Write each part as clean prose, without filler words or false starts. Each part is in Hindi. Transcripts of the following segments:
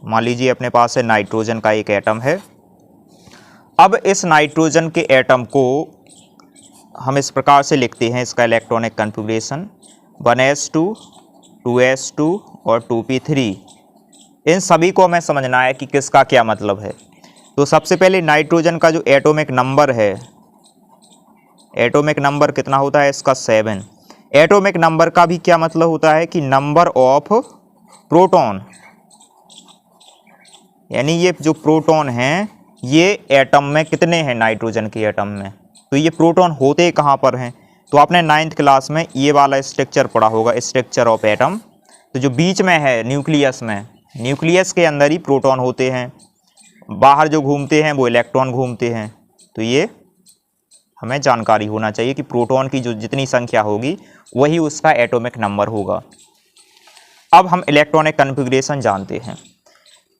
मान लीजिए अपने पास है नाइट्रोजन का एक एटम है। अब इस नाइट्रोजन के एटम को हम इस प्रकार से लिखते हैं, इसका इलेक्ट्रॉनिक कन्फिग्रेशन 1s2 2s2 और 2p3। इन सभी को हमें समझना है कि किसका क्या मतलब है। तो सबसे पहले नाइट्रोजन का जो एटॉमिक नंबर है, एटॉमिक नंबर कितना होता है इसका 7। एटॉमिक नंबर का भी क्या मतलब होता है कि नंबर ऑफ प्रोटॉन, यानी ये जो प्रोटॉन हैं ये एटम में कितने हैं नाइट्रोजन के एटम में। तो ये प्रोटॉन होते कहाँ पर हैं, तो आपने 9th क्लास में ये वाला स्ट्रक्चर पढ़ा होगा, स्ट्रक्चर ऑफ एटम। तो जो बीच में है न्यूक्लियस में, न्यूक्लियस के अंदर ही प्रोटॉन होते हैं, बाहर जो घूमते हैं वो इलेक्ट्रॉन घूमते हैं। तो ये हमें जानकारी होना चाहिए कि प्रोटॉन की जो जितनी संख्या होगी वही उसका एटॉमिक नंबर होगा। अब हम इलेक्ट्रॉनिक कन्फिग्रेशन जानते हैं।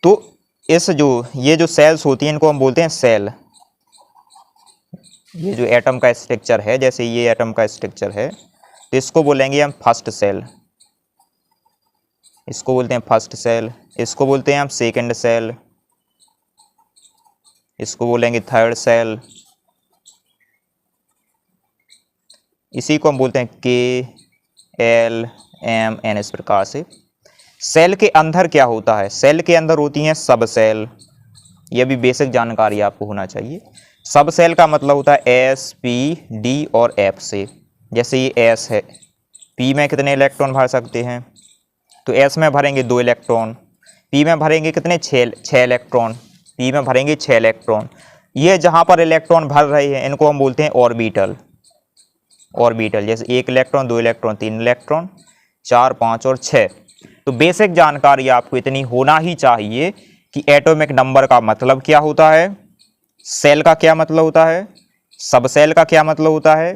तो ये जो सेल्स होती हैं इनको हम बोलते हैं सेल। ये जो एटम का स्ट्रक्चर है, जैसे ये एटम का स्ट्रक्चर है, तो इसको बोलेंगे हम फर्स्ट सेल, इसको बोलते हैं फर्स्ट सेल, इसको बोलते हैं हम सेकंड सेल, इसको बोलेंगे थर्ड सेल, इसी को हम बोलते हैं KLMN। इस प्रकार से सेल के अंदर क्या होता है, सेल के अंदर होती हैं सब सेल। यह भी बेसिक जानकारी आपको होना चाहिए। सब सेल का मतलब होता है S, P, D और F से। जैसे ये S है, P में कितने इलेक्ट्रॉन भर सकते हैं, तो S में भरेंगे 2 इलेक्ट्रॉन, P में भरेंगे कितने 6 इलेक्ट्रॉन, P में भरेंगे 6 इलेक्ट्रॉन। ये जहाँ पर इलेक्ट्रॉन भर रहे हैं इनको हम बोलते हैं ऑर्बिटल। ऑर्बिटल जैसे 1 इलेक्ट्रॉन, 2 इलेक्ट्रॉन, 3 इलेक्ट्रॉन, 4, 5 और 6। तो बेसिक जानकारी आपको इतनी होना ही चाहिए कि एटॉमिक नंबर का मतलब क्या होता है, सेल का क्या मतलब होता है, सब सेल का क्या मतलब होता है,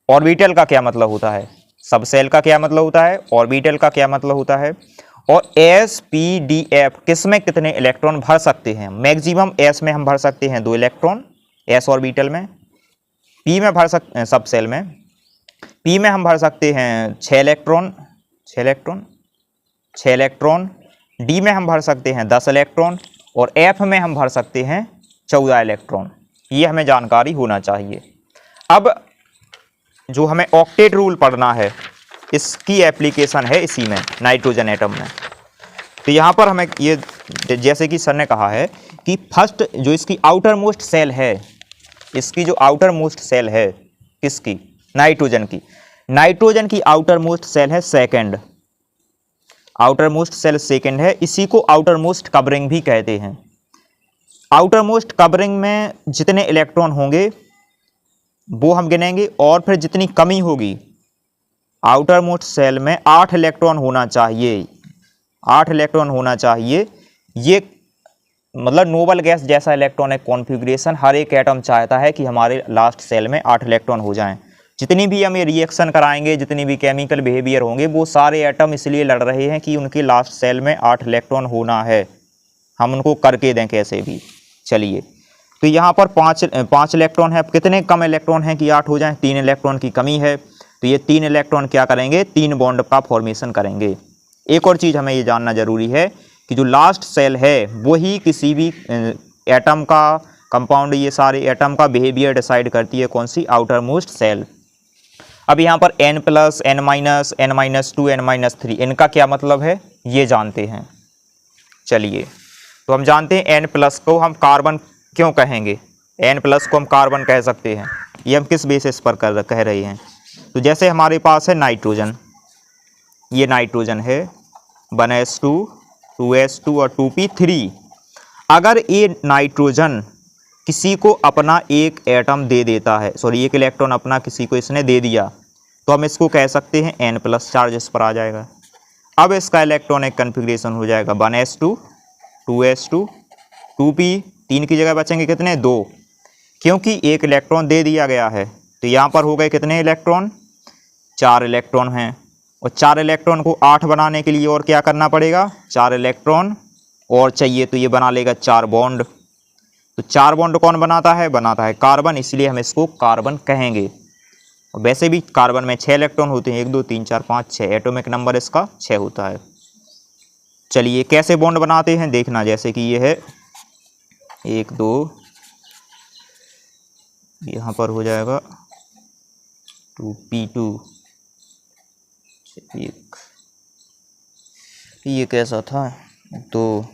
ऑर्बिटल का क्या मतलब होता है, सब सेल का क्या मतलब होता है, ऑर्बिटल का क्या मतलब होता है, और S, P, D, F किस में कितने इलेक्ट्रॉन भर सकते हैं। मैक्सिमम S में हम भर सकते हैं 2 इलेक्ट्रॉन S ऑर्बिटल में, P में भर सकते हैं सब सेल में, P में हम भर सकते हैं 6 इलेक्ट्रॉन, 6 इलेक्ट्रॉन, D में हम भर सकते हैं 10 इलेक्ट्रॉन और F में हम भर सकते हैं 14 इलेक्ट्रॉन। ये हमें जानकारी होना चाहिए। अब जो हमें ऑक्टेट रूल पढ़ना है, इसकी एप्लीकेशन है इसी में, नाइट्रोजन एटम में। तो यहाँ पर हमें ये, जैसे कि सर ने कहा है कि फर्स्ट जो इसकी आउटर मोस्ट सेल है, इसकी जो आउटर मोस्ट सेल है किसकी, नाइट्रोजन की, नाइट्रोजन की आउटर मोस्ट सेल है second, outer most shell second है। इसी को आउटर मोस्ट कवरिंग भी कहते हैं। आउटर मोस्ट कवरिंग में जितने इलेक्ट्रॉन होंगे वो हम गिनेंगे, और फिर जितनी कमी होगी, आउटर मोस्ट सेल में 8 इलेक्ट्रॉन होना चाहिए, 8 इलेक्ट्रॉन होना चाहिए। ये मतलब नोबल गैस जैसा इलेक्ट्रॉनिक कॉन्फ़िगरेशन हर एक एटम चाहता है कि हमारे लास्ट सेल में 8 इलेक्ट्रॉन हो जाएं। जितनी भी हम ये रिएक्शन कराएंगे, जितनी भी केमिकल बिहेवियर होंगे, वो सारे एटम इसलिए लड़ रहे हैं कि उनके लास्ट सेल में 8 इलेक्ट्रॉन होना है। हम उनको करके दें कैसे भी। चलिए, तो यहाँ पर 5 इलेक्ट्रॉन है। अब कितने कम इलेक्ट्रॉन हैं कि 8 हो जाएं, 3 इलेक्ट्रॉन की कमी है। तो ये 3 इलेक्ट्रॉन क्या करेंगे, 3 बॉन्ड का फॉर्मेशन करेंगे। एक और चीज़ हमें ये जानना जरूरी है कि जो लास्ट सेल है वही किसी भी एटम का कंपाउंड, ये सारे एटम का बिहेवियर डिसाइड करती है। कौन सी, आउटर मोस्ट सेल। अब यहाँ पर N+, N-, N-2, N-3 इनका क्या मतलब है ये जानते हैं। चलिए, तो हम जानते हैं N+ को हम कार्बन क्यों कहेंगे, N+ को हम कार्बन कह सकते हैं। ये हम किस बेसिस पर कह रहे हैं, तो जैसे हमारे पास है नाइट्रोजन, ये नाइट्रोजन है 1s2 2s2 और 2p3। अगर ये नाइट्रोजन किसी को अपना एक एटम दे देता है, सॉरी एक इलेक्ट्रॉन अपना किसी को इसने दे दिया, तो हम इसको कह सकते हैं N+ चार्ज इस पर आ जाएगा। अब इसका इलेक्ट्रॉनिक कन्फिग्रेशन हो जाएगा 1s2 2s2 2p, 3 की जगह बचेंगे कितने, 2, क्योंकि एक इलेक्ट्रॉन दे दिया गया है। तो यहाँ पर हो गए कितने इलेक्ट्रॉन, 4 इलेक्ट्रॉन हैं। और 4 इलेक्ट्रॉन को 8 बनाने के लिए और क्या करना पड़ेगा, 4 इलेक्ट्रॉन और चाहिए, तो ये बना लेगा 4 बॉन्ड। तो 4 बॉन्ड कौन बनाता है, बनाता है कार्बन, इसलिए हम इसको कार्बन कहेंगे। और वैसे भी कार्बन में 6 इलेक्ट्रॉन होते हैं, 1 2 3 4 5 6, एटॉमिक नंबर इसका 6 होता है। चलिए कैसे बॉन्ड बनाते हैं देखना, जैसे कि ये है 1 2, यहाँ पर हो जाएगा 2p2, एक ये कैसा था, तो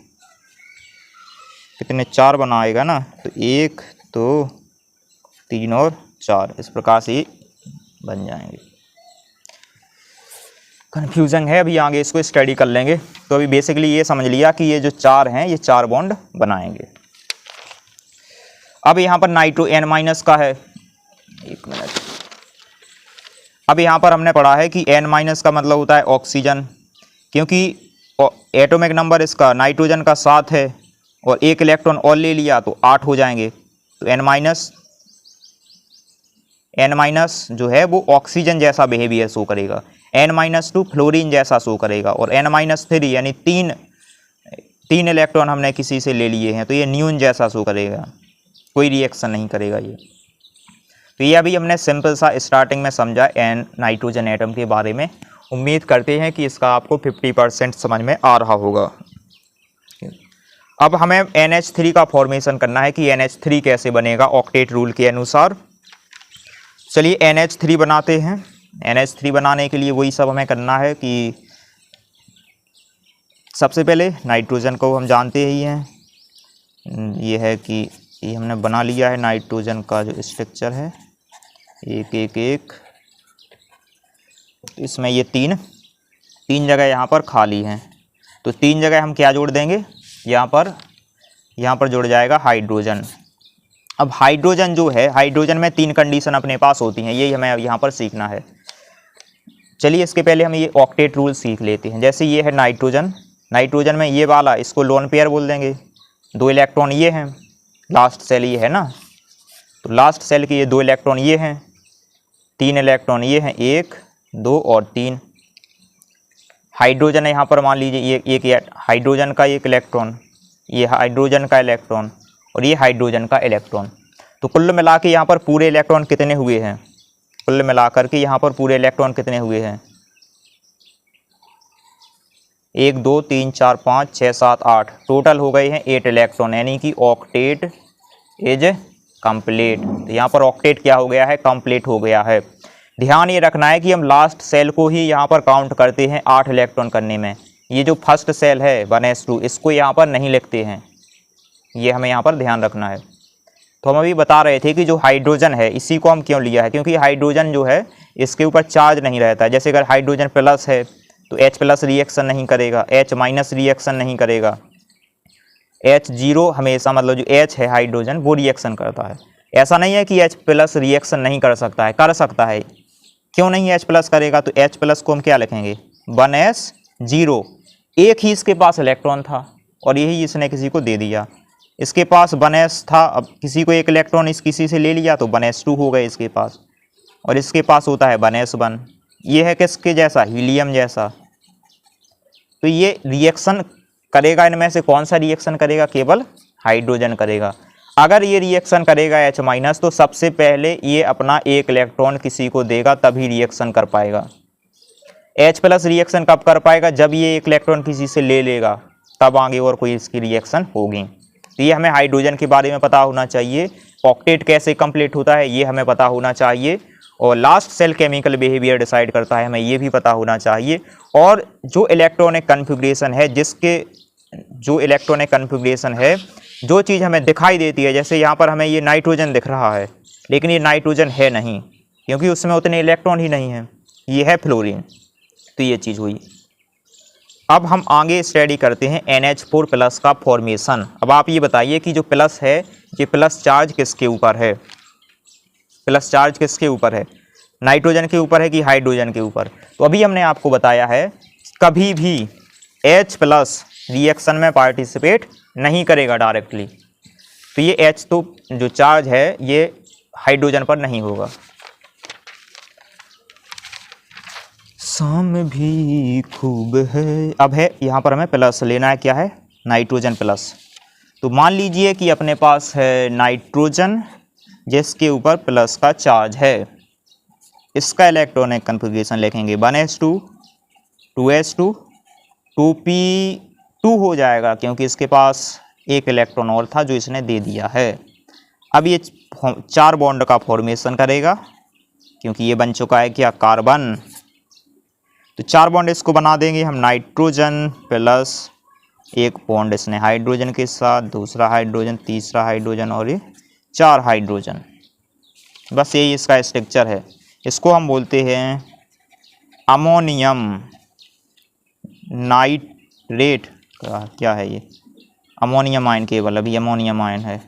कितने 4 बनाएगा ना, तो 1 2 3 और 4 इस प्रकार से बन जाएंगे। कन्फ्यूजन है, अभी आगे इसको स्टडी कर लेंगे। तो अभी बेसिकली ये समझ लिया कि ये जो 4 हैं ये 4 बॉन्ड बनाएंगे। अब यहाँ पर नाइट्रो N- का है, एक मिनट। अब यहाँ पर हमने पढ़ा है कि N- का मतलब होता है ऑक्सीजन, क्योंकि एटॉमिक नंबर इसका नाइट्रोजन का 7 है और एक इलेक्ट्रॉन और ले लिया तो 8 हो जाएंगे। तो N- जो है वो ऑक्सीजन जैसा बिहेवियर शो करेगा, N-2 फ्लोरीन जैसा शो करेगा, और N-3 यानी तीन इलेक्ट्रॉन हमने किसी से ले लिए हैं तो ये न्यून जैसा शो करेगा, कोई रिएक्शन नहीं करेगा ये। तो ये अभी हमने सिंपल सा स्टार्टिंग में समझा नाइट्रोजन एटम के बारे में। उम्मीद करते हैं कि इसका आपको 50% समझ में आ रहा होगा। अब हमें NH3 का फॉर्मेशन करना है कि NH3 कैसे बनेगा ऑक्टेट रूल के अनुसार। चलिए NH3 बनाते हैं। NH3 बनाने के लिए वही सब हमें करना है कि सबसे पहले नाइट्रोजन को हम जानते ही हैं, ये है कि ये हमने बना लिया है नाइट्रोजन का जो स्ट्रक्चर है, 1 1 1। इसमें ये तीन जगह यहाँ पर खाली हैं, तो 3 जगह हम क्या जोड़ देंगे, यहाँ पर जुड़ जाएगा हाइड्रोजन। अब हाइड्रोजन जो है, हाइड्रोजन में 3 कंडीशन अपने पास होती हैं, यही हमें यहाँ पर सीखना है। चलिए इसके पहले हम ये ऑक्टेट रूल सीख लेते हैं। जैसे ये है नाइट्रोजन में ये वाला इसको लोन पेयर बोल देंगे, 2 इलेक्ट्रॉन ये हैं, लास्ट सेल ये है ना, तो लास्ट सेल के ये 2 इलेक्ट्रॉन ये हैं, 3 इलेक्ट्रॉन ये हैं, 1 2 और 3। हाइड्रोजन है यहाँ पर, मान लीजिए ये एक हाइड्रोजन का 1 इलेक्ट्रॉन, ये हाइड्रोजन का इलेक्ट्रॉन और ये हाइड्रोजन का इलेक्ट्रॉन। तो कुल मिला के यहाँ पर पूरे इलेक्ट्रॉन कितने हुए हैं, कुल मिलाकर के यहाँ पर पूरे इलेक्ट्रॉन कितने हुए हैं, 1 2 3 4 5 6 7 8, टोटल हो गए हैं 8 इलेक्ट्रॉन, यानी कि ऑक्टेट इज कंप्लीट। तो यहाँ पर ऑक्टेट क्या हो गया है, कंप्लीट हो गया है। ध्यान ये रखना है कि हम लास्ट सेल को ही यहाँ पर काउंट करते हैं 8 इलेक्ट्रॉन करने में। ये जो फर्स्ट सेल है 1s2 इसको यहाँ पर नहीं लिखते हैं, ये हमें यहाँ पर ध्यान रखना है। तो हम अभी बता रहे थे कि जो हाइड्रोजन है इसी को हम क्यों लिया है, क्योंकि हाइड्रोजन जो है इसके ऊपर चार्ज नहीं रहता है। जैसे अगर हाइड्रोजन प्लस है तो H+ रिएक्शन नहीं करेगा, H- रिएक्शन नहीं करेगा, H0 हमेशा, मतलब जो H है हाइड्रोजन वो रिएक्शन करता है। ऐसा नहीं है कि H+ रिएक्शन नहीं कर सकता है, कर सकता है। क्यों नहीं H+ करेगा, तो H+ को हम क्या लिखेंगे, 1s0, एक ही इसके पास इलेक्ट्रॉन था और यही इसने किसी को दे दिया। इसके पास 1s था, अब किसी को 1 इलेक्ट्रॉन इस किसी से ले लिया तो 1s2 हो गए इसके पास, और इसके पास होता है 1s1। ये है किसके जैसा, हीलियम जैसा। तो ये रिएक्शन करेगा, इनमें से कौन सा रिएक्शन करेगा, केवल हाइड्रोजन करेगा। अगर ये रिएक्शन करेगा H- तो सबसे पहले ये अपना 1 इलेक्ट्रॉन किसी को देगा तभी रिएक्शन कर पाएगा। H+ रिएक्शन कब कर पाएगा, जब ये 1 इलेक्ट्रॉन किसी से ले लेगा, तब आगे और कोई इसकी रिएक्शन होगी। तो ये हमें हाइड्रोजन के बारे में पता होना चाहिए। ऑक्टेट कैसे कंप्लीट होता है ये हमें पता होना चाहिए, और last shell chemical behaviour decide करता है, हमें ये भी पता होना चाहिए। और जो इलेक्ट्रॉनिक कन्फिग्रेशन है, जो चीज़ हमें दिखाई देती है, जैसे यहाँ पर हमें ये नाइट्रोजन दिख रहा है लेकिन ये नाइट्रोजन है नहीं, क्योंकि उसमें उतने इलेक्ट्रॉन ही नहीं हैं, ये है फ्लोरीन। तो ये चीज़ हुई। अब हम आगे स्टडी करते हैं NH4+ का फॉर्मेशन। अब आप ये बताइए कि जो प्लस है, ये प्लस चार्ज किसके ऊपर है, प्लस चार्ज किसके ऊपर है, नाइट्रोजन के ऊपर है कि हाइड्रोजन के ऊपर। तो अभी हमने आपको बताया है कभी भी H+ रिएक्शन में पार्टिसिपेट नहीं करेगा डायरेक्टली, तो ये H तो जो चार्ज है ये हाइड्रोजन पर नहीं होगा। शाम भी खूब है, अब है यहाँ पर हमें प्लस लेना है, क्या है, नाइट्रोजन प्लस। तो मान लीजिए कि अपने पास है नाइट्रोजन जिसके ऊपर प्लस का चार्ज है, इसका इलेक्ट्रॉनिक कन्फिग्रेशन लिखेंगे 1s2 2s2 2p 2 हो जाएगा क्योंकि इसके पास एक इलेक्ट्रॉन और था जो इसने दे दिया है। अब ये 4 बॉन्ड का फॉर्मेशन करेगा क्योंकि ये बन चुका है क्या, कार्बन। तो 4 बॉन्ड इसको बना देंगे हम, नाइट्रोजन प्लस एक बॉन्ड इसने हाइड्रोजन के साथ, दूसरा हाइड्रोजन, तीसरा हाइड्रोजन और ये 4 हाइड्रोजन। बस यही इसका स्ट्रक्चर है। इसको हम बोलते हैं अमोनियम नाइट्रेट। क्या है ये, अमोनियम आयन, केवल अभी अमोनियम आयन है,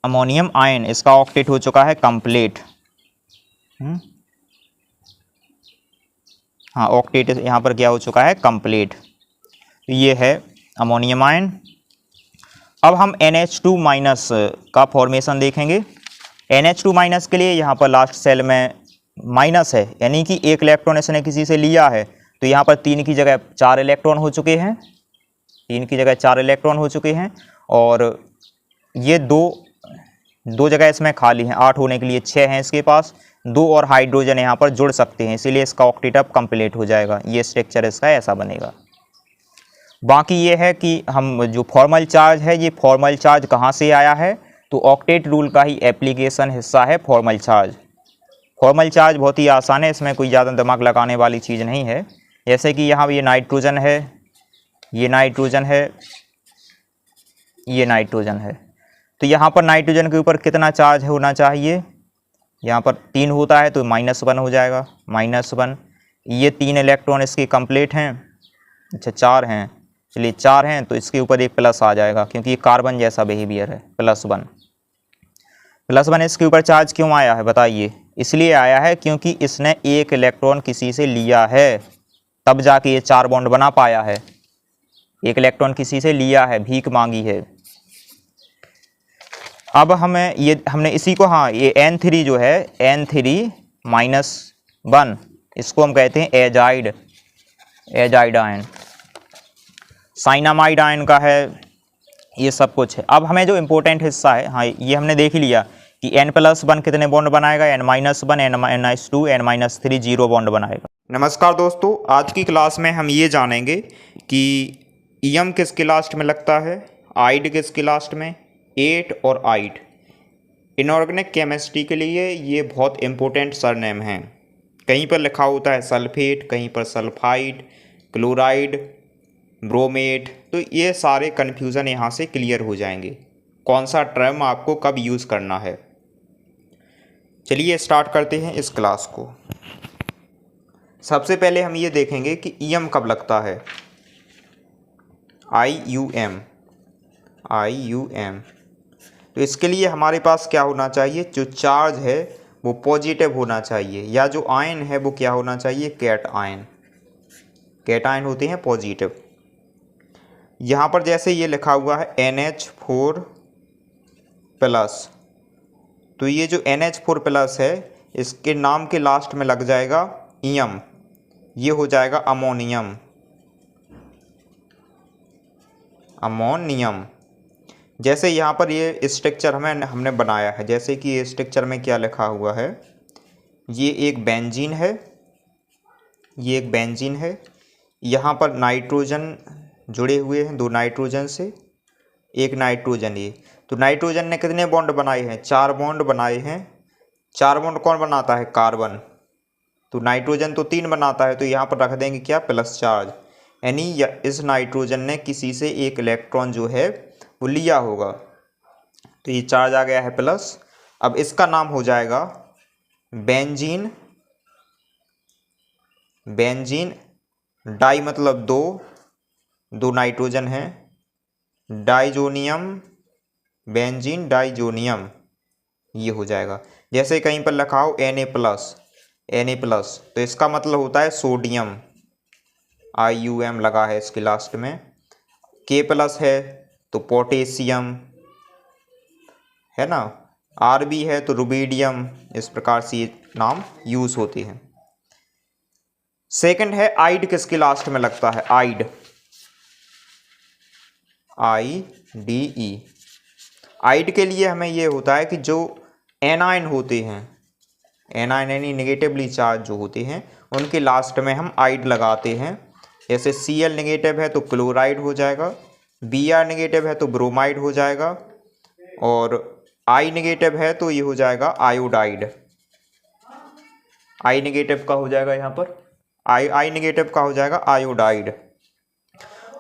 अमोनियम आयन। इसका ऑक्टेट हो चुका है कंप्लीट। हाँ, ऑक्टेट यहाँ पर क्या हो चुका है, कंप्लीट। ये है अमोनियम आयन। अब हम NH2 माइनस का फॉर्मेशन देखेंगे। NH2 माइनस के लिए यहाँ पर लास्ट सेल में माइनस है, यानी कि एक इलेक्ट्रॉन इसने किसी से लिया है, तो यहाँ पर 3 की जगह 4 इलेक्ट्रॉन हो चुके हैं, 3 की जगह 4 इलेक्ट्रॉन हो चुके हैं। और ये दो जगह इसमें खाली हैं, 8 होने के लिए 6 हैं इसके पास, 2 और हाइड्रोजन यहाँ पर जुड़ सकते हैं, इसीलिए इसका ऑक्टेट अब कंप्लीट हो जाएगा। ये स्ट्रक्चर इसका ऐसा बनेगा। बाकी ये है कि हम जो फॉर्मल चार्ज है, ये फॉर्मल चार्ज कहाँ से आया है, तो ऑक्टेट रूल का ही एप्लीकेशन हिस्सा है फॉर्मल चार्ज। फॉर्मल चार्ज बहुत ही आसान है, इसमें कोई ज़्यादा दिमाग लगाने वाली चीज़ नहीं है। जैसे कि यहाँ ये नाइट्रोजन है, ये नाइट्रोजन है, ये नाइट्रोजन है, तो यहाँ पर नाइट्रोजन के ऊपर कितना चार्ज होना चाहिए, यहाँ पर 3 होता है तो -1 हो जाएगा, -1। ये 3 इलेक्ट्रॉन इसके कंप्लीट हैं, अच्छा 4 हैं, चलिए 4 हैं, तो इसके ऊपर एक प्लस आ जाएगा क्योंकि ये कार्बन जैसा बिहेवियर है, +1। +1 इसके ऊपर चार्ज क्यों आया है बताइए, इसलिए आया है क्योंकि इसने एक इलेक्ट्रॉन किसी से लिया है, तब जाके ये 4 बॉन्ड बना पाया है। एक इलेक्ट्रॉन किसी से लिया है, भीख मांगी है। अब हमने इसी को, हाँ, ये N3 जो है, N3-1, इसको हम कहते हैं एजाइड आयन, साइनामाइड आयन का है, ये सब कुछ है। अब हमें जो इम्पोर्टेंट हिस्सा है, हाँ, ये हमने देख ही लिया कि N+1 कितने बॉन्ड बनाएगा, N-1, NH2, N-3 0 बॉन्ड बनाएगा। नमस्कार दोस्तों, आज की क्लास में हम ये जानेंगे कि ईएम किसके लास्ट में लगता है, आइड किसके लास्ट में, एट और आइड। इनऑर्गेनिक केमिस्ट्री के लिए ये बहुत इंपॉर्टेंट सरनेम हैं। कहीं पर लिखा होता है सल्फेट, कहीं पर सल्फाइड, क्लोराइड, ब्रोमेट, तो ये सारे कन्फ्यूज़न यहाँ से क्लियर हो जाएंगे, कौन सा टर्म आपको कब यूज़ करना है। चलिए स्टार्ट करते हैं इस क्लास को। सबसे पहले हम ये देखेंगे कि ईएम कब लगता है, IUM। तो इसके लिए हमारे पास क्या होना चाहिए, जो चार्ज है वो पॉजिटिव होना चाहिए, या जो आयन है वो क्या होना चाहिए, कैट आयन होते हैं पॉजिटिव। यहाँ पर जैसे ये लिखा हुआ है NH4+, तो ये जो NH4+ है, इसके नाम के लास्ट में लग जाएगा ईएम, ये हो जाएगा अमोनियम। जैसे यहाँ पर ये स्ट्रक्चर हमने बनाया है, जैसे कि ये स्ट्रक्चर में क्या लिखा हुआ है, ये एक बेंजीन है, यहाँ पर नाइट्रोजन जुड़े हुए हैं, 2 नाइट्रोजन से, एक नाइट्रोजन ये, तो नाइट्रोजन ने कितने बॉन्ड बनाए हैं, 4 बॉन्ड बनाए हैं। 4 बॉन्ड कौन बनाता है, कार्बन, तो नाइट्रोजन तो 3 बनाता है, तो यहाँ पर रख देंगे क्या, प्लस चार्ज, यानी इस नाइट्रोजन ने किसी से एक इलेक्ट्रॉन जो है वो लिया होगा, तो ये चार्ज आ गया है प्लस। अब इसका नाम हो जाएगा बेंजीन डाई, मतलब 2 नाइट्रोजन है, डाइजोनियम, बेंजीन डाइजोनियम, ये हो जाएगा। जैसे कहीं पर लिखा हो Na+, तो इसका मतलब होता है सोडियम, IUM लगा है इसके लास्ट में। K+ है तो पोटेशियम, है ना, Rb है तो रुबीडियम, इस प्रकार से ये नाम यूज होते हैं। सेकंड है आइड, किसके लास्ट में लगता है, IDE। आइड के लिए हमें ये होता है कि जो एनायन होते हैं, एनायन यानी नेगेटिवली चार्ज जो होते हैं, उनके लास्ट में हम आइड लगाते हैं, जैसे Cl नेगेटिव है तो क्लोराइड हो जाएगा, Br नेगेटिव है तो ब्रोमाइड हो जाएगा, और I नेगेटिव है तो ये हो जाएगा आयोडाइड। I नेगेटिव का हो जाएगा यहाँ पर I नेगेटिव का हो जाएगा आयोडाइड।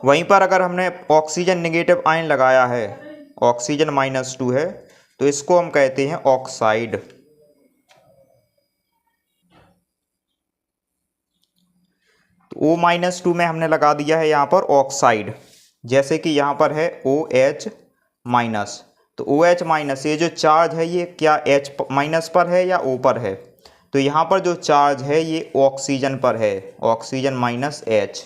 वहीं पर अगर हमने ऑक्सीजन नेगेटिव आयन लगाया है, ऑक्सीजन -2 है, तो इसको हम कहते हैं ऑक्साइड। तो O-2 में हमने लगा दिया है यहाँ पर ऑक्साइड। जैसे कि यहाँ पर है OH-, तो OH-, ये जो चार्ज है ये क्या H- पर है या O पर है? तो यहाँ पर जो चार्ज है ये ऑक्सीजन पर है, ऑक्सीजन -H,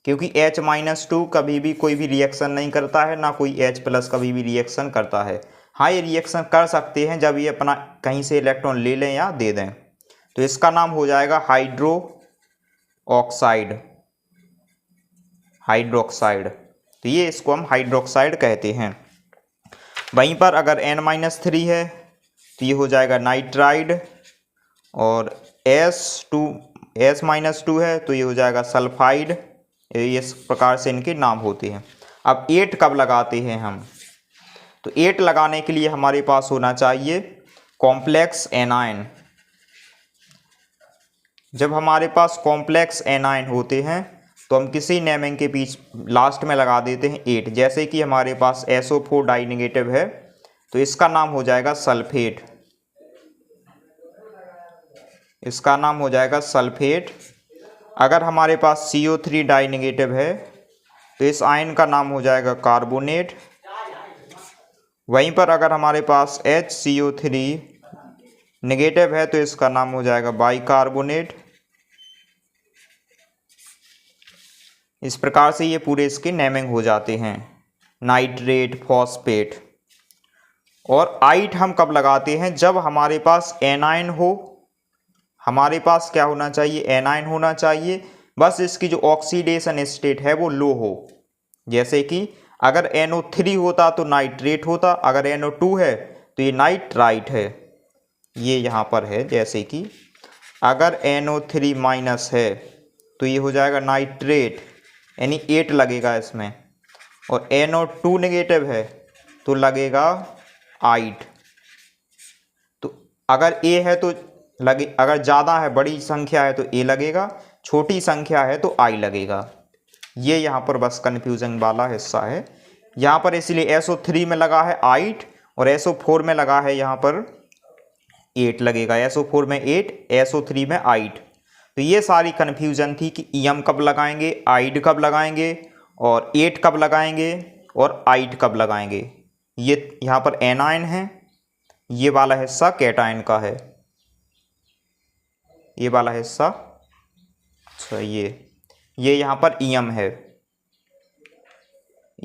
क्योंकि H-2 कभी भी कोई भी रिएक्शन नहीं करता है, ना कोई H+ कभी भी रिएक्शन करता है। हाँ, ये रिएक्शन कर सकते हैं जब ये अपना कहीं से इलेक्ट्रॉन ले लें या दे दें। तो इसका नाम हो जाएगा हाइड्रो ऑक्साइड, हाइड्रोक्साइड। तो ये इसको हम हाइड्रोक्साइड कहते हैं। वहीं पर अगर N-3 है तो ये हो जाएगा नाइट्राइड, और S-2 है तो ये हो जाएगा सल्फाइड। इस प्रकार से इनके नाम होते हैं। अब 8 कब लगाते हैं हम? तो 8 लगाने के लिए हमारे पास होना चाहिए कॉम्प्लेक्स एनायन। जब हमारे पास कॉम्प्लेक्स एनायन होते हैं तो हम किसी नेमिंग के बीच लास्ट में लगा देते हैं 8। जैसे कि हमारे पास SO4 डाई नेगेटिव है तो इसका नाम हो जाएगा सल्फेट, इसका नाम हो जाएगा सल्फेट। अगर हमारे पास CO3 डाई नेगेटिव है तो इस आयन का नाम हो जाएगा कार्बोनेट। वहीं पर अगर हमारे पास HCO3 नेगेटिव है तो इसका नाम हो जाएगा बाइकार्बोनेट। इस प्रकार से ये पूरे इसके नेमिंग हो जाते हैं, नाइट्रेट, फॉस्फेट। और आइट हम कब लगाते हैं? जब हमारे पास एनायन हो। हमारे पास क्या होना चाहिए? एनायन होना चाहिए, बस इसकी जो ऑक्सीडेशन स्टेट है वो लो हो। जैसे कि अगर NO3 होता तो नाइट्रेट होता, अगर NO2 है तो ये नाइट्राइट है, ये यहाँ पर है। जैसे कि अगर NO3- है तो ये हो जाएगा नाइट्रेट, यानी 8 लगेगा इसमें, और NO2 नेगेटिव है तो लगेगा आइट। तो अगर A है तो लगे, अगर ज़्यादा है, बड़ी संख्या है तो A लगेगा, छोटी संख्या है तो I लगेगा। ये यहाँ पर बस कन्फ्यूजन वाला हिस्सा है। यहाँ पर इसलिए SO3 में लगा है आइट और SO4 में लगा है यहाँ पर 8 लगेगा। SO4 में 8, SO3 में आइट। तो ये सारी कन्फ्यूजन थी कि EM कब लगाएंगे, आइड कब लगाएंगे, और 8 कब लगाएंगे, और आइट कब लगाएंगे। ये यहाँ पर एनायन है, ये वाला हिस्सा कैटायन का है, ये वाला हिस्सा। अच्छा, ये यहाँ पर EM है,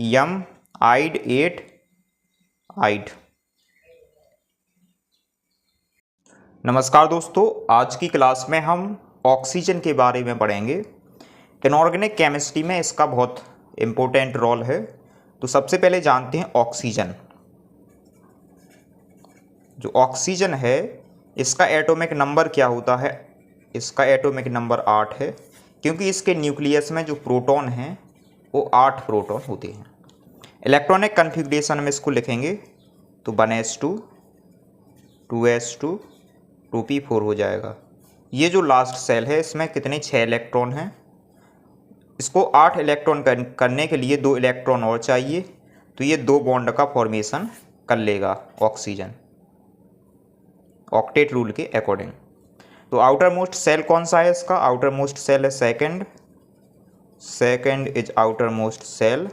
EM, आइड, 8, आइड। नमस्कार दोस्तों, आज की क्लास में हम ऑक्सीजन के बारे में पढ़ेंगे। इनऑर्गेनिक केमिस्ट्री में इसका बहुत इम्पोर्टेंट रोल है। तो सबसे पहले जानते हैं ऑक्सीजन। जो ऑक्सीजन है इसका एटॉमिक नंबर क्या होता है? इसका एटॉमिक नंबर 8 है, क्योंकि इसके न्यूक्लियस में जो प्रोटॉन हैं वो 8 प्रोटॉन होते हैं। इलेक्ट्रॉनिक कन्फिग्रेशन में इसको लिखेंगे तो 1s2, 2s2, 2p4 हो जाएगा। ये जो लास्ट सेल है इसमें कितने 6 इलेक्ट्रॉन हैं। इसको 8 इलेक्ट्रॉन करने के लिए 2 इलेक्ट्रॉन और चाहिए, तो ये 2 बॉन्ड का फॉर्मेशन कर लेगा ऑक्सीजन, ऑक्टेट रूल के अकॉर्डिंग। तो आउटर मोस्ट सेल कौन सा है इसका? आउटर मोस्ट सेल है second is outer most shell.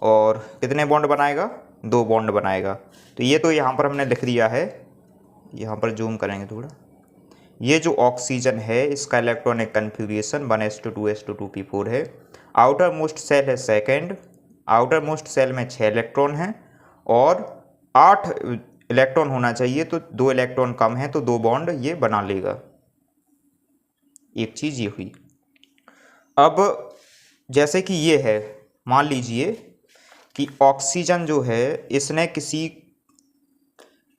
और कितने बॉन्ड बनाएगा? 2 बॉन्ड बनाएगा। तो ये तो यहाँ पर हमने लिख दिया है, यहाँ पर जूम करेंगे थोड़ा। ये जो ऑक्सीजन है इसका electronic configuration 1s2, 2s2, 2p4 है। आउटर मोस्ट सेल है सेकंड, आउटर मोस्ट सेल में 6 इलेक्ट्रॉन हैं और 8 इलेक्ट्रॉन होना चाहिए, तो 2 इलेक्ट्रॉन कम है तो 2 बॉन्ड ये बना लेगा। एक चीज़ ये हुई। अब जैसे कि ये है, मान लीजिए कि ऑक्सीजन जो है इसने किसी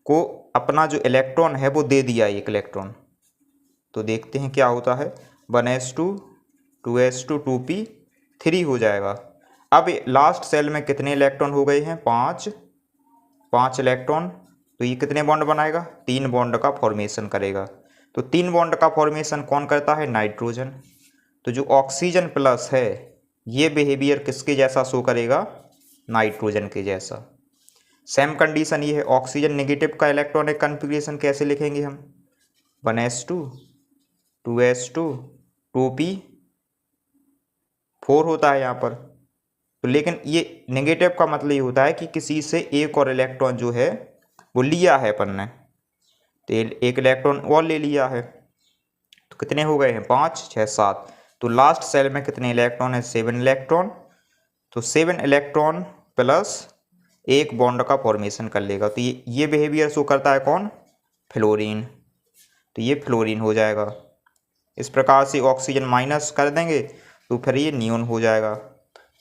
को अपना जो इलेक्ट्रॉन है वो दे दिया, 1 इलेक्ट्रॉन। तो देखते हैं क्या होता है। 1s2, 2s2 2p3 हो जाएगा। अब लास्ट सेल में कितने इलेक्ट्रॉन हो गए हैं? 5 इलेक्ट्रॉन। तो ये कितने बॉन्ड बनाएगा? 3 बॉन्ड का फॉर्मेशन करेगा। तो 3 बॉन्ड का फॉर्मेशन कौन करता है? नाइट्रोजन। तो जो ऑक्सीजन प्लस है ये बिहेवियर किसके जैसा शो करेगा? नाइट्रोजन के जैसा। सेम कंडीशन ये है। ऑक्सीजन नेगेटिव का इलेक्ट्रॉनिक कॉन्फ़िगरेशन कैसे लिखेंगे हम? 1s2 2s2 2p4 होता है यहाँ पर। तो लेकिन ये नेगेटिव का मतलब ये होता है कि किसी से एक और इलेक्ट्रॉन जो है वो लिया है अपन ने, तो एक इलेक्ट्रॉन और ले लिया है। तो कितने हो गए हैं? 5 6 7। तो लास्ट सेल में कितने इलेक्ट्रॉन है? 7 इलेक्ट्रॉन। तो 7 इलेक्ट्रॉन प्लस एक बॉन्ड का फॉर्मेशन कर लेगा। तो ये बिहेवियर शो करता है कौन? फ्लोरीन। तो ये फ्लोरीन हो जाएगा। इस प्रकार से ऑक्सीजन माइनस कर देंगे तो फिर ये नियोन हो जाएगा।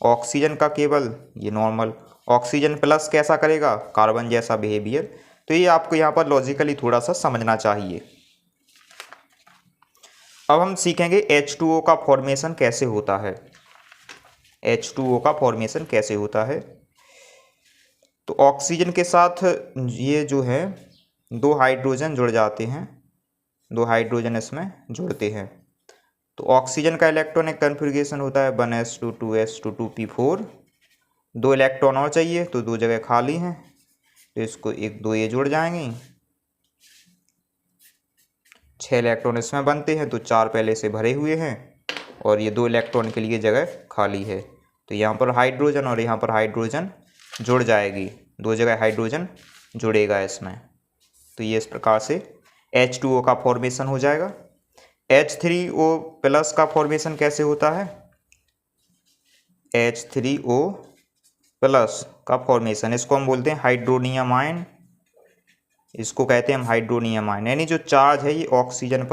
ऑक्सीजन का केवल ये नॉर्मल। ऑक्सीजन प्लस कैसा करेगा? कार्बन जैसा बिहेवियर। तो ये आपको यहाँ पर लॉजिकली थोड़ा सा समझना चाहिए। अब हम सीखेंगे H2O का फॉर्मेशन कैसे होता है। H2O का फॉर्मेशन कैसे होता है? तो ऑक्सीजन के साथ ये जो है 2 हाइड्रोजन जुड़ जाते हैं, 2 हाइड्रोजन इसमें जुड़ते हैं। तो ऑक्सीजन का इलेक्ट्रॉनिक कॉन्फ़िगरेशन होता है 1s2 2s2 2p4। 2 इलेक्ट्रॉन और चाहिए तो 2 जगह खाली हैं, तो इसको 1 2 ये जुड़ जाएंगे। 6 इलेक्ट्रॉन इसमें बनते हैं, तो 4 पहले से भरे हुए हैं और ये 2 इलेक्ट्रॉन के लिए जगह खाली है। तो यहाँ पर हाइड्रोजन और यहाँ पर हाइड्रोजन जुड़ जाएगी, 2 जगह हाइड्रोजन जुड़ेगा इसमें। तो ये इस प्रकार से H2O का फॉर्मेशन हो जाएगा। H3O प्लस का फॉर्मेशन कैसे होता है? H3O प्लस का फॉर्मेशन, इसको हम बोलते हैं हाइड्रोनियम आयन। इसको कहते हैं हम हाइड्रोनियम आयन। यानी जो चार्ज है ये ऑक्सीजन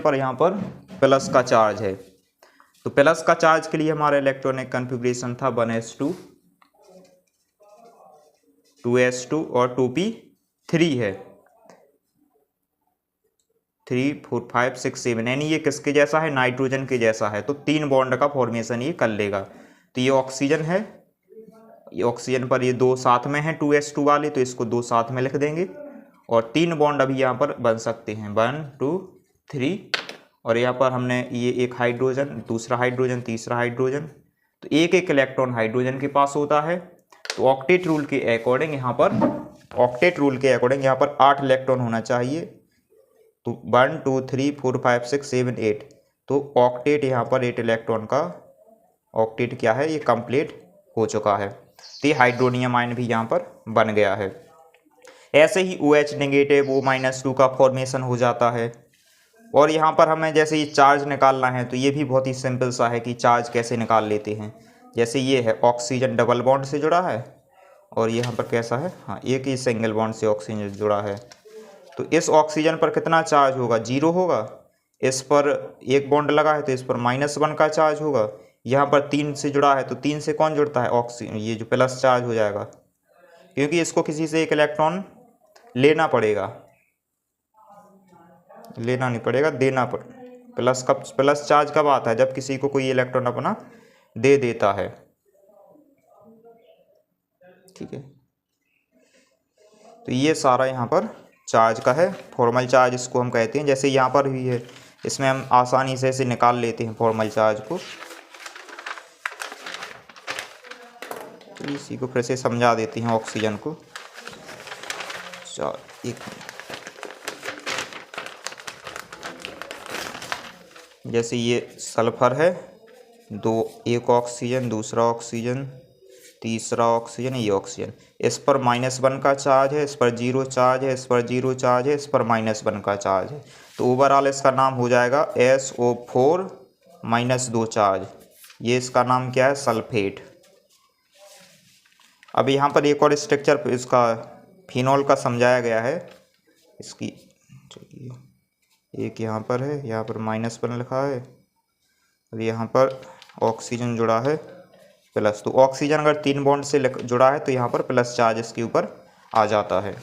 पर यहाँ पर प्लस का चार्ज है। तो प्लस का चार्ज के लिए हमारा इलेक्ट्रॉनिक कॉन्फ़िगरेशन था 1s2 2s2 और 2p3 है। 3 4 5 6 7, यानी ये किसके जैसा है? नाइट्रोजन के जैसा है। तो 3 बॉन्ड का फॉर्मेशन ये कर लेगा। तो ये ऑक्सीजन है, ये ऑक्सीजन पर ये 2 साथ में है 2s2 वाले, तो इसको 2 साथ में लिख देंगे। और 3 बॉन्ड अभी यहाँ पर बन सकते हैं 1 2 3। और यहाँ पर हमने ये एक हाइड्रोजन, दूसरा हाइड्रोजन, तीसरा हाइड्रोजन। तो एक एक इलेक्ट्रॉन हाइड्रोजन के पास होता है। तो ऑक्टेट रूल के अकॉर्डिंग यहाँ पर 8 इलेक्ट्रॉन होना चाहिए। तो 1 2 3 4 5 6 7 8। तो ऑक्टेट यहाँ पर 8 इलेक्ट्रॉन का ऑक्टेट क्या है? ये कंप्लीट हो चुका है। तो ये हाइड्रोनियम आयन भी यहाँ पर बन गया है। ऐसे ही OH नेगेटिव O-2 का फॉर्मेशन हो जाता है। और यहाँ पर हमें जैसे ये चार्ज निकालना है, तो ये भी बहुत ही सिंपल सा है कि चार्ज कैसे निकाल लेते हैं। जैसे ये है ऑक्सीजन डबल बॉन्ड से जुड़ा है और यहाँ पर कैसा है? हाँ, एक ही सिंगल बॉन्ड से ऑक्सीजन जुड़ा है। तो इस ऑक्सीजन पर कितना चार्ज होगा? 0 होगा। इस पर एक बॉन्ड लगा है तो इस पर -1 का चार्ज होगा। यहाँ पर 3 से जुड़ा है तो 3 से कौन जुड़ता है? ऑक्सीजन। ये जो प्लस चार्ज हो जाएगा, क्योंकि इसको किसी से एक इलेक्ट्रॉन लेना पड़ेगा, लेना नहीं पड़ेगा, देना प्लस चार्ज कब आता है? जब किसी को कोई इलेक्ट्रॉन अपना दे देता है। ठीक है, तो ये सारा यहाँ पर चार्ज का है। फॉर्मल चार्ज इसको हम कहते हैं। जैसे यहाँ पर भी है, इसमें हम आसानी से इसे निकाल लेते हैं फॉर्मल चार्ज को। तो इसी को फिर से समझा देते हैं ऑक्सीजन को। एक जैसे ये सल्फर है, एक ऑक्सीजन, दूसरा ऑक्सीजन, तीसरा ऑक्सीजन, ये ऑक्सीजन। इस पर -1 का चार्ज है, इस पर 0 चार्ज है, इस पर 0 चार्ज है, इस पर -1 का चार्ज है। तो ओवरऑल इसका नाम हो जाएगा SO4 -2 चार्ज। ये इसका नाम क्या है? सल्फेट। अब यहाँ पर एक और स्ट्रक्चर इसका फिनॉल का समझाया गया है। इसकी चलिए, एक यहाँ पर है, यहाँ पर -1 लिखा है और यहाँ पर ऑक्सीजन जुड़ा है प्लस। तो ऑक्सीजन अगर 3 बॉन्ड से जुड़ा है तो यहाँ पर प्लस चार्ज इसके ऊपर आ जाता है।